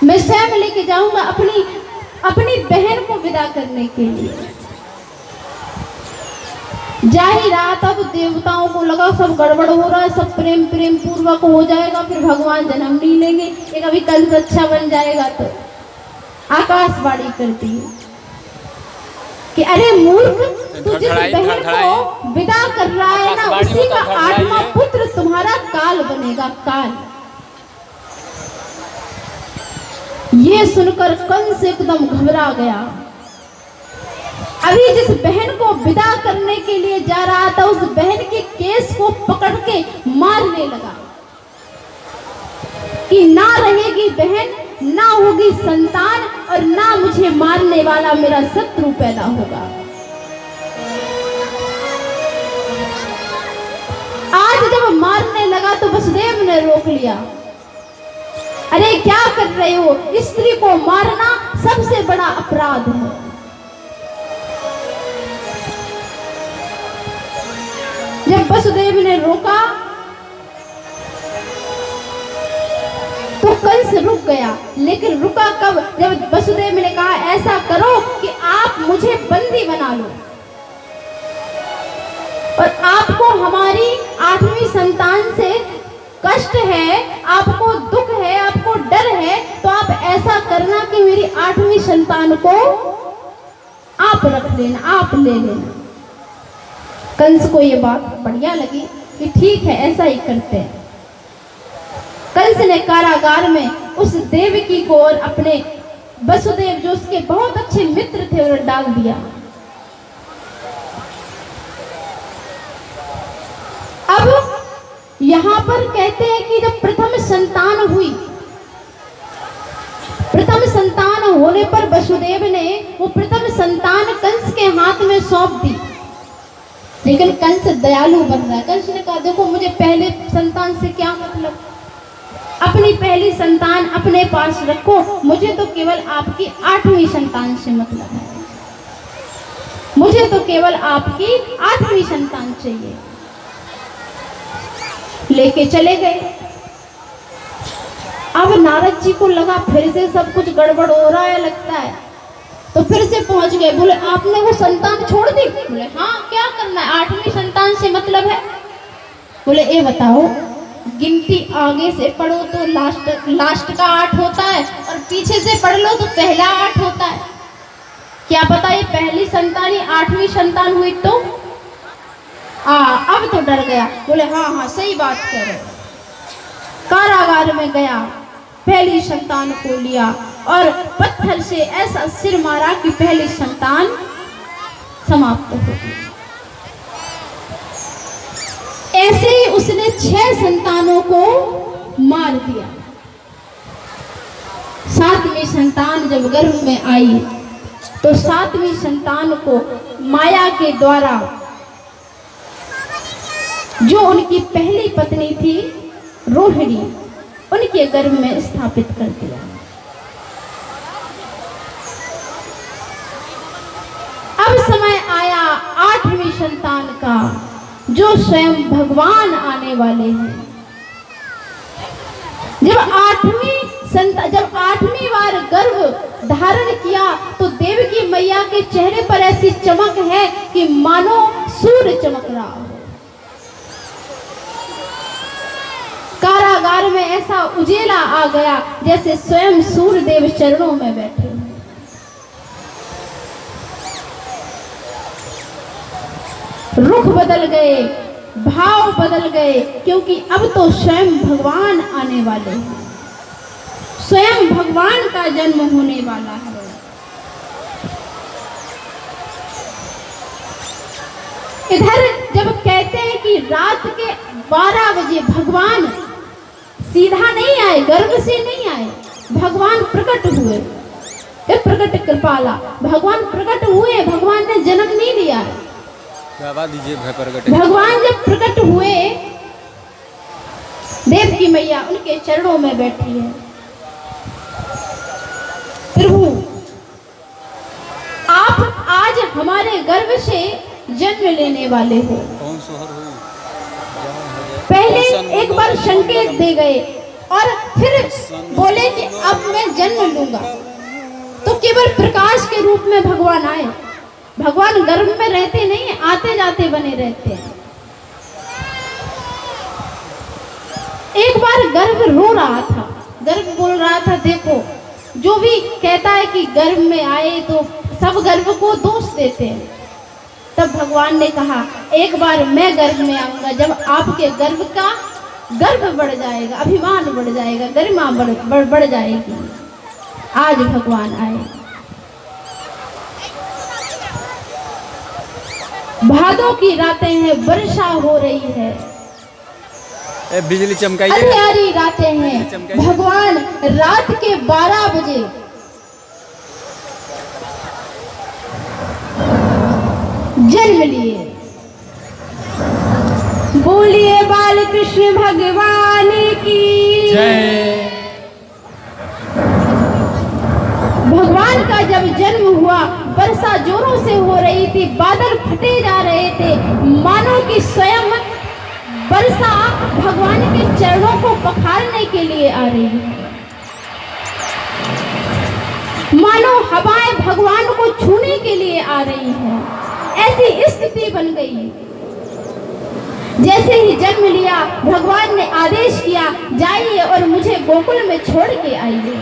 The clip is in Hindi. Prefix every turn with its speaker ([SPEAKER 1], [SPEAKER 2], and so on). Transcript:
[SPEAKER 1] मैं स्वयं लेके जाऊंगा अपनी बहन को विदा करने के लिए। जा ही रहा था तो देवताओं को लगा सब गड़बड़ हो रहा है, सब प्रेम पूर्वक हो जाएगा, फिर भगवान जन्म नहीं लेंगे, ये कभी कंस अच्छा बन जाएगा। तो आकाशवाणी करती है कि अरे मूर्ख, तू जिस बहन को विदा कर रहा है ना, उसी का 8वां पुत्र तुम्हारा काल बनेगा, काल। ये सुनकर कंस एकदम घबरा गया। अभी जिस बहन को विदा करने के लिए जा रहा था, उस बहन के केस को पकड़ के मारने लगा कि ना रहेगी बहन, ना होगी संतान, और ना मुझे मारने वाला मेरा शत्रु पैदा होगा। आज जब मारने लगा तो वसुदेव ने रोक लिया। अरे क्या कर रहे हो, स्त्री को मारना सबसे बड़ा अपराध है। जब वसुदेव ने रोका तो कंस रुक गया, लेकिन रुका कब, जब वसुदेव ने कहा ऐसा करो कि आप मुझे बंदी बना लो और आपको हमारी 8वीं संतान से कष्ट है, आपको दुख है, आपको डर है, तो आप ऐसा करना कि मेरी 8वीं संतान को आप रख लेना, आप ले लेना। कंस को ये बात बढ़िया लगी कि ठीक है, ऐसा ही करते हैं। कंस ने कारागार में उस देवकी को और अपने वसुदेव जो उसके बहुत अच्छे मित्र थे उन्हें डाल दिया। अब यहां पर कहते हैं कि जब प्रथम संतान हुई, प्रथम संतान होने पर वसुदेव ने वो प्रथम संतान कंस के हाथ में सौंप दी। लेकिन कंस दयालु बन रहा है। कंस ने कहा देखो मुझे पहले संतान से क्या मतलब, अपनी पहली संतान अपने पास रखो, मुझे तो केवल आपकी 8वीं संतान से मतलब है, मुझे तो केवल आपकी 8वीं संतान चाहिए। लेके चले गए। अब नारद जी को लगा फिर से सब कुछ गड़बड़ हो रहा है लगता है, तो फिर से पहुंच गए। बोले आपने वो संतान छोड़ दी? बोले हाँ, क्या करना है, 8वीं संतान से मतलब है। बोले ये बताओ, गिनती आगे से पढ़ो तो लास्ट का 8 होता है, और पीछे से पढ़ लो तो पहला 8 होता है। क्या पता ये पहली संतान ही 8वीं संतान हुई तो? अब तो डर गया। बोले हाँ सही बात कह रहे। कारागार में गया, पहली संतान को लिया और पत्थर से ऐसा सिर मारा कि पहली संतान समाप्त हो गई। ऐसे ही उसने 6 संतानों को मार दिया। 7वीं संतान जब गर्भ में आई तो 7वीं संतान को माया के द्वारा जो उनकी पहली पत्नी थी रोहिणी, उनके गर्भ में स्थापित कर दिया। अब समय आया 8वीं संतान का, जो स्वयं भगवान आने वाले हैं। जब 8वीं बार गर्भ धारण किया तो देवकी मैया के चेहरे पर ऐसी चमक है कि मानो सूर्य चमक रहा हो। कारागार में ऐसा उजेला आ गया जैसे स्वयं सूर्य देव चरणों में बैठे। रुख बदल गए, भाव बदल गए, क्योंकि अब तो स्वयं भगवान आने वाले हैं, स्वयं भगवान का जन्म होने वाला है। इधर जब कहते हैं कि रात के 12 बजे भगवान सीधा नहीं आए, गर्भ से नहीं आए, भगवान प्रकट हुए। प्रकट कृपाला, भगवान प्रकट हुए, भगवान ने जन्म नहीं लिया। भगवान जब प्रकट हुए, देव की मैया उनके चरणों में बैठी है। प्रभु आप आज हमारे गर्भ से जन्म लेने वाले हो। पहले एक बार संकेत दे गए और फिर बोले कि अब मैं जन्म केवल प्रकाश के रूप में भगवान आए। भगवान गर्भ में रहते नहीं, आते जाते बने रहते हैं। एक बार गर्भ रो रहा था, गर्भ बोल रहा था, देखो जो भी कहता है कि गर्भ में आए तो सब गर्भ को दोष देते हैं। तब भगवान ने कहा, एक बार मैं गर्भ में आऊंगा, जब आपके गर्भ का गर्व बढ़ जाएगा, अभिमान बढ़ जाएगा, गरिमा बढ़ जाएगी। आज भगवान आए। भादों की रातें हैं, वर्षा हो रही है,
[SPEAKER 2] बिजली चमकाइए,
[SPEAKER 1] अंधियारी रातें हैं। भगवान रात के 12 बजे जन्म लिए। बोलिए बाल कृष्ण भगवान की
[SPEAKER 2] जय।
[SPEAKER 1] भगवान का जब जन्म हुआ, वर्षा जोरों से हो रही थी, बादल फटे जा रहे थे, मानो कि स्वयं वर्षा भगवान के चरणों को पखारने के लिए आ रही है। मानो हवाएं भगवान को छूने के लिए आ रही हैं। ऐसी स्थिति बन गई। जैसे ही जन्म लिया, भगवान ने आदेश किया, जाइए और मुझे गोकुल में छोड़ के आइए।